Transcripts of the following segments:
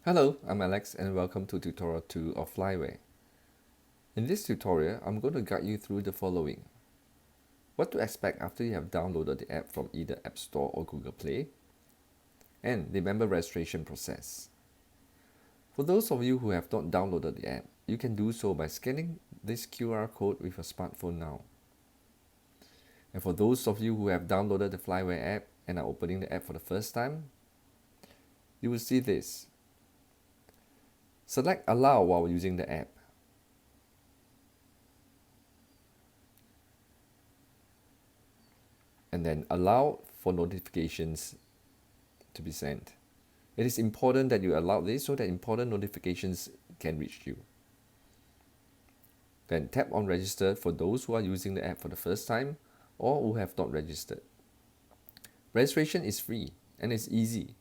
Hello, I'm Alex and welcome to tutorial 2 of Flyware. In this tutorial, I'm going to guide you through the following. What to expect after you have downloaded the app from either App Store or Google Play, and the member registration process. For those of you who have not downloaded the app, you can do so by scanning this QR code with your smartphone now. And for those of you who have downloaded the Flyware app and are opening the app for the first time, you will see this. Select Allow while using the app. And then allow for notifications to be sent. It is important that you allow this so that important notifications can reach you. Then tap on Register for those who are using the app for the first time or who have not registered. Registration is free and is easy,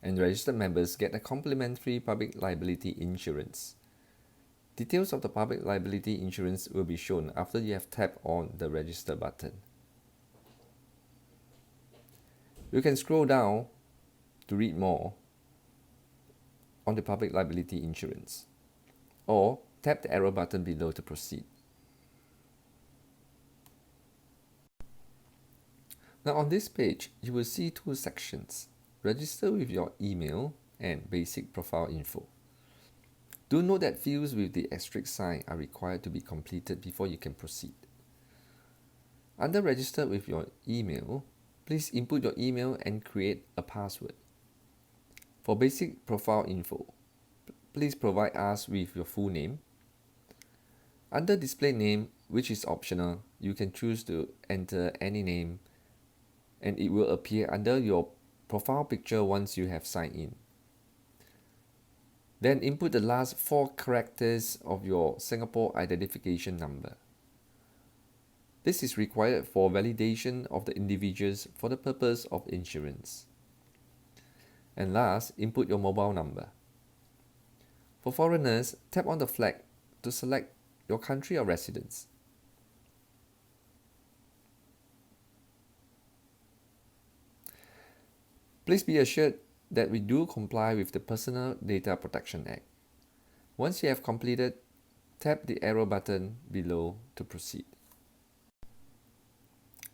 and registered members get a complimentary public liability insurance. Details of the public liability insurance will be shown after you have tapped on the Register button. You can scroll down to read more on the public liability insurance, or tap the arrow button below to proceed. Now on this page, you will see two sections: register with your email and basic profile info. Do note that fields with the asterisk sign are required to be completed before you can proceed. Under register with your email, please input your email and create a password. For basic profile info, please provide us with your full name. Under display name, which is optional, you can choose to enter any name and it will appear under your profile picture once you have signed in. Then input the last 4 characters of your Singapore identification number. This is required for validation of the individuals for the purpose of insurance. And last, input your mobile number. For foreigners, tap on the flag to select your country of residence. Please be assured that we do comply with the Personal Data Protection Act. Once you have completed, tap the arrow button below to proceed.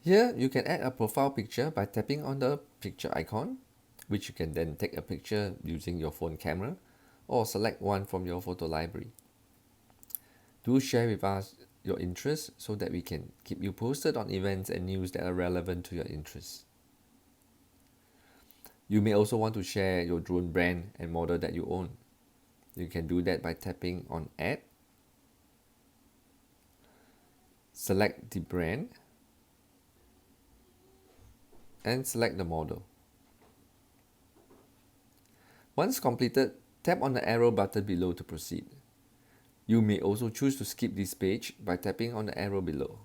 Here, you can add a profile picture by tapping on the picture icon, which you can then take a picture using your phone camera or select one from your photo library. Do share with us your interests so that we can keep you posted on events and news that are relevant to your interests. You may also want to share your drone brand and model that you own. You can do that by tapping on Add, select the brand, and select the model. Once completed, tap on the arrow button below to proceed. You may also choose to skip this page by tapping on the arrow below.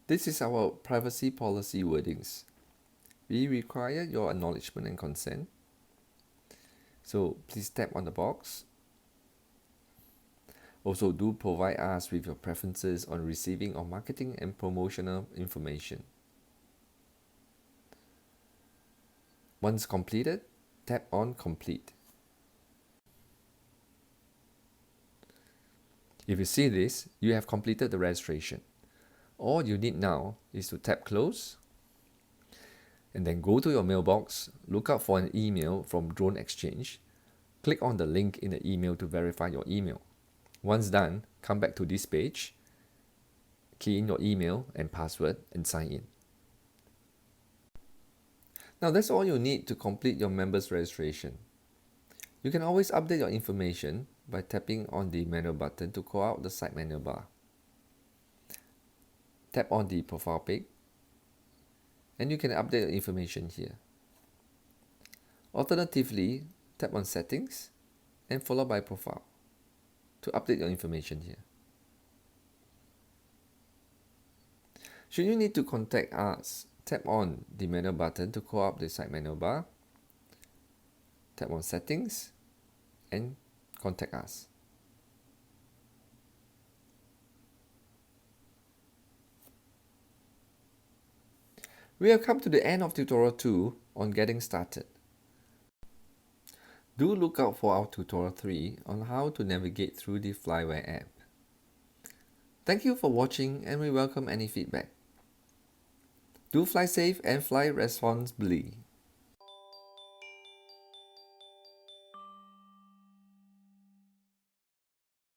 This is our privacy policy wordings. We require your acknowledgement and consent. So please tap on the box. Also, do provide us with your preferences on receiving of marketing and promotional information. Once completed, tap on Complete. If you see this, you have completed the registration. All you need now is to tap Close, and then go to your mailbox, look out for an email from DroneXchange, click on the link in the email to verify your email. Once done, come back to this page, key in your email and password and sign in. Now that's all you need to complete your members registration. You can always update your information by tapping on the menu button to call out the side menu bar. Tap on the profile pic and you can update your information here. Alternatively, tap on Settings and followed by Profile to update your information here. Should you need to contact us, tap on the menu button to call up the side menu bar, tap on Settings and contact us. We have come to the end of tutorial 2 on getting started. Do look out for our tutorial 3 on how to navigate through the Flyware app. Thank you for watching and we welcome any feedback. Do fly safe and fly responsibly.